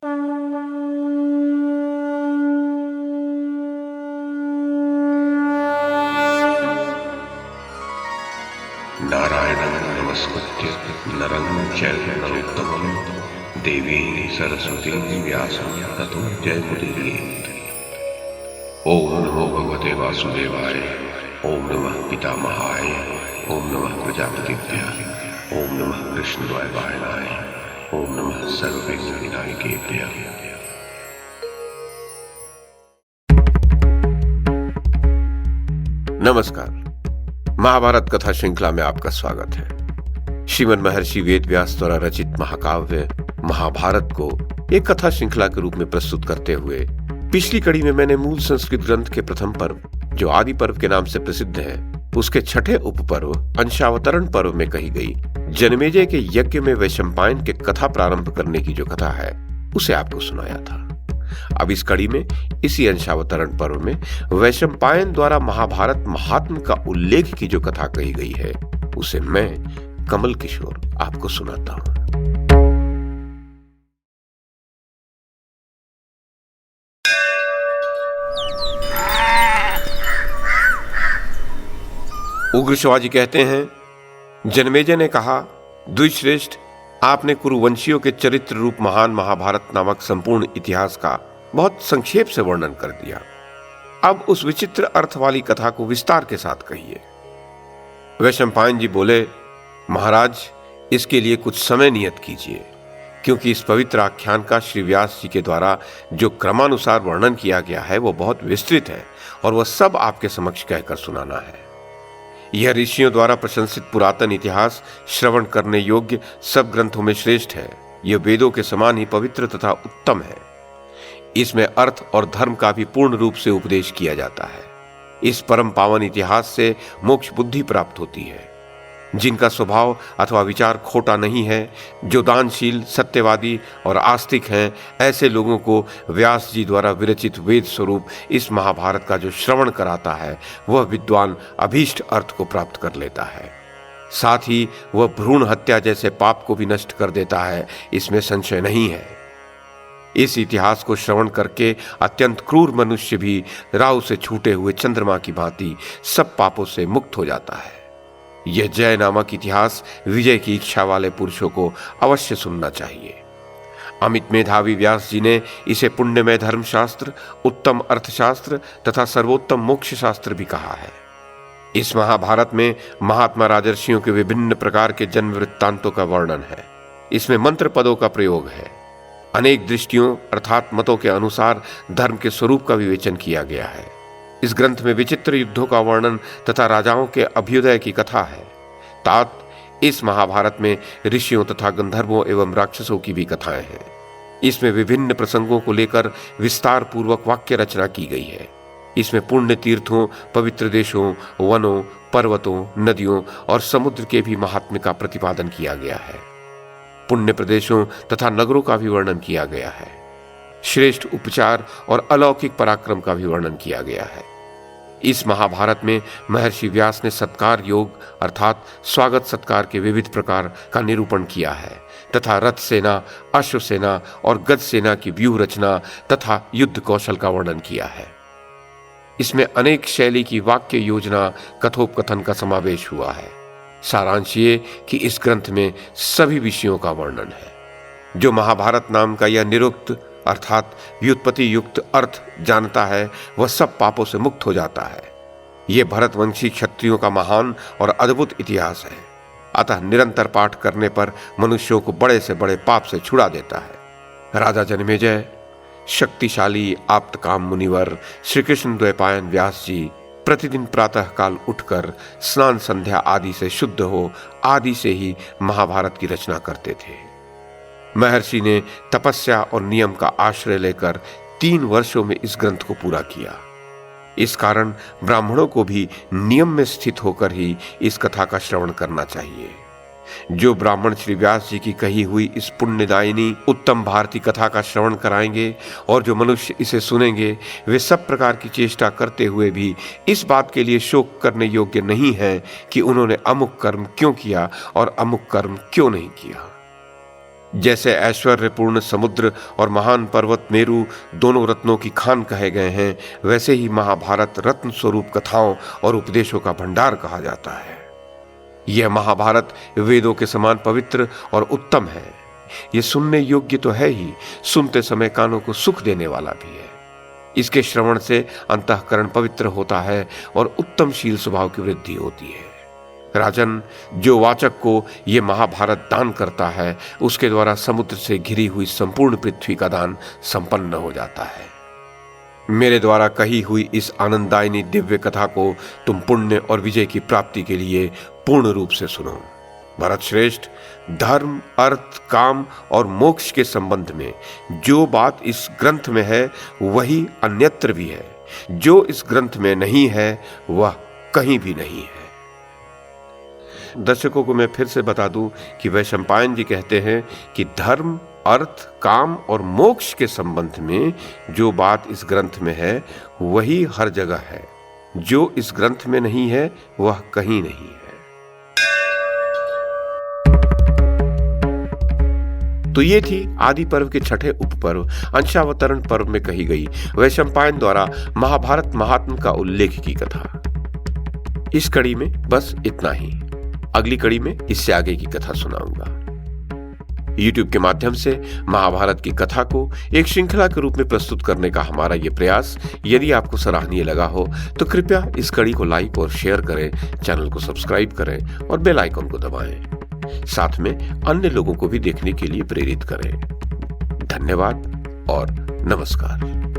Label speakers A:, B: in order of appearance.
A: नारायणं नमस्कृत्य नरं चैव नरोत्तमं देवीं सरस्वतीं व्यासं ततो जयमुदीरयेत्। ओम नमो भगवते वासुदेवाय, ओम नमः पितामहाय, ओम नमः प्रजापतिभ्यः, ओम नमः कृष्णद्वैपायनाय, ओम नमः सर्वविघ्नविनायकेभ्यः।
B: नमस्कार। महाभारत कथा श्रृंखला में आपका स्वागत है। श्रीमन महर्षि वेद व्यास द्वारा रचित महाकाव्य महाभारत को एक कथा श्रृंखला के रूप में प्रस्तुत करते हुए पिछली कड़ी में मैंने मूल संस्कृत ग्रंथ के प्रथम पर्व, जो आदि पर्व के नाम से प्रसिद्ध है, उसके छठे उपपर्व अंशावतरण पर्व में कही गई जन्मेजय के यज्ञ में वैशंपायन के कथा प्रारंभ करने की जो कथा है, उसे आपको सुनाया था। अब इस कड़ी में इसी अंशावतरण पर्व में वैशंपायन द्वारा महाभारत महात्म का उल्लेख की जो कथा कही गई है, उसे मैं कमल किशोर आपको सुनाता हूं। उग्र शिवाजी कहते हैं, जन्मेजय ने कहा, द्विश्रेष्ठ, आपने कुरुवंशियों के चरित्र रूप महान महाभारत नामक संपूर्ण इतिहास का बहुत संक्षेप से वर्णन कर दिया। अब उस विचित्र अर्थ वाली कथा को विस्तार के साथ कहिए। वैशंपायन जी बोले, महाराज, इसके लिए कुछ समय नियत कीजिए, क्योंकि इस पवित्र आख्यान का श्री व्यास जी के द्वारा जो क्रमानुसार वर्णन किया गया है वो बहुत विस्तृत है और वह सब आपके समक्ष कहकर सुनाना है। यह ऋषियों द्वारा प्रशंसित पुरातन इतिहास श्रवण करने योग्य सब ग्रंथों में श्रेष्ठ है। यह वेदों के समान ही पवित्र तथा उत्तम है। इसमें अर्थ और धर्म का भी पूर्ण रूप से उपदेश किया जाता है। इस परम पावन इतिहास से मोक्ष बुद्धि प्राप्त होती है। जिनका स्वभाव अथवा विचार खोटा नहीं है, जो दानशील, सत्यवादी और आस्तिक हैं, ऐसे लोगों को व्यास जी द्वारा विरचित वेद स्वरूप इस महाभारत का जो श्रवण कराता है, वह विद्वान अभीष्ट अर्थ को प्राप्त कर लेता है। साथ ही वह भ्रूण हत्या जैसे पाप को भी नष्ट कर देता है, इसमें संशय नहीं है। इस इतिहास को श्रवण करके अत्यंत क्रूर मनुष्य भी राहु से छूटे हुए चंद्रमा की भांति सब पापों से मुक्त हो जाता है। यह जय नामक इतिहास विजय की इच्छा वाले पुरुषों को अवश्य सुनना चाहिए। अमित मेधावी व्यास जी ने इसे पुण्यमय धर्मशास्त्र, उत्तम अर्थशास्त्र तथा सर्वोत्तम मोक्ष शास्त्र भी कहा है। इस महाभारत में महात्मा राजर्षियों के विभिन्न प्रकार के जन्म वृत्तांतों का वर्णन है। इसमें मंत्र पदों का प्रयोग है। अनेक दृष्टियों अर्थात मतों के अनुसार धर्म के स्वरूप का विवेचन किया गया है। इस ग्रंथ में विचित्र युद्धों का वर्णन तथा राजाओं के अभ्युदय की कथा है। तात इस महाभारत में ऋषियों तथा गंधर्वों एवं राक्षसों की भी कथाएं हैं। इसमें विभिन्न प्रसंगों को लेकर विस्तार पूर्वक वाक्य रचना की गई है। इसमें पुण्य तीर्थों, पवित्र देशों, वनों, पर्वतों, नदियों और समुद्र के भी महात्म्य का प्रतिपादन किया गया है। पुण्य प्रदेशों तथा नगरों का भी वर्णन किया गया है। श्रेष्ठ उपचार और अलौकिक पराक्रम का भी वर्णन किया गया है। इस महाभारत में महर्षि व्यास ने सत्कार योग अर्थात स्वागत सत्कार के विविध प्रकार का निरूपण किया है तथा रथ सेना, अश्व सेना और गज सेना की व्यूह रचना तथा युद्ध कौशल का वर्णन किया है। इसमें अनेक शैली की वाक्य योजना, कथोपकथन का समावेश हुआ है। सारांश ये कि इस ग्रंथ में सभी विषयों का वर्णन है। जो महाभारत नाम का यह निरुक्त अर्थात व्युत्पत्ति युक्त अर्थ जानता है, वह सब पापों से मुक्त हो जाता है। यह भरतवंशी क्षत्रियों का महान और अद्भुत इतिहास है। अतः निरंतर पाठ करने पर मनुष्यों को बड़े से बड़े पाप से छुड़ा देता है। राजा जन्मेजय, शक्तिशाली आप्तकाम मुनिवर श्री कृष्ण द्वैपायन व्यास जी प्रतिदिन प्रातः काल उठकर स्नान संध्या आदि से शुद्ध हो आदि से ही महाभारत की रचना करते थे। महर्षि ने तपस्या और नियम का आश्रय लेकर 3 वर्षों में इस ग्रंथ को पूरा किया। इस कारण ब्राह्मणों को भी नियम में स्थित होकर ही इस कथा का श्रवण करना चाहिए। जो ब्राह्मण श्री व्यास जी की कही हुई इस पुण्यदायिनी उत्तम भारती कथा का श्रवण कराएंगे और जो मनुष्य इसे सुनेंगे, वे सब प्रकार की चेष्टा करते हुए भी इस बात के लिए शोक करने योग्य नहीं है कि उन्होंने अमुक कर्म क्यों किया और अमुक कर्म क्यों नहीं किया। जैसे ऐश्वर्यपूर्ण समुद्र और महान पर्वत मेरु दोनों रत्नों की खान कहे गए हैं, वैसे ही महाभारत रत्न स्वरूप कथाओं और उपदेशों का भंडार कहा जाता है। यह महाभारत वेदों के समान पवित्र और उत्तम है। यह सुनने योग्य तो है ही, सुनते समय कानों को सुख देने वाला भी है। इसके श्रवण से अंतःकरण पवित्र होता है और उत्तम शील स्वभाव की वृद्धि होती है। राजन, जो वाचक को ये महाभारत दान करता है, उसके द्वारा समुद्र से घिरी हुई संपूर्ण पृथ्वी का दान संपन्न हो जाता है। मेरे द्वारा कही हुई इस आनंददायिनी दिव्य कथा को तुम पुण्य और विजय की प्राप्ति के लिए पूर्ण रूप से सुनो। भरत श्रेष्ठ, धर्म, अर्थ, काम और मोक्ष के संबंध में जो बात इस ग्रंथ में है वही अन्यत्र भी है। जो इस ग्रंथ में नहीं है वह कहीं भी नहीं है। दर्शकों को मैं फिर से बता दूं कि वैशंपायन जी कहते हैं कि धर्म, अर्थ, काम और मोक्ष के संबंध में जो बात इस ग्रंथ में है वही हर जगह है। जो इस ग्रंथ में नहीं है वह कहीं नहीं है। तो ये थी आदि पर्व के छठे उपपर्व अंशावतरण पर्व में कही गई वैशंपायन द्वारा महाभारत महात्म का उल्लेख की कथा। इस कड़ी में बस इतना ही। अगली कड़ी में इससे आगे की कथा सुनाऊंगा। YouTube के माध्यम से महाभारत की कथा को एक श्रृंखला के रूप में प्रस्तुत करने का हमारा ये प्रयास यदि आपको सराहनीय लगा हो तो कृपया इस कड़ी को लाइक और शेयर करें, चैनल को सब्सक्राइब करें और बेल आइकन को दबाएं। साथ में अन्य लोगों को भी देखने के लिए प्रेरित करें। धन्यवाद और नमस्कार।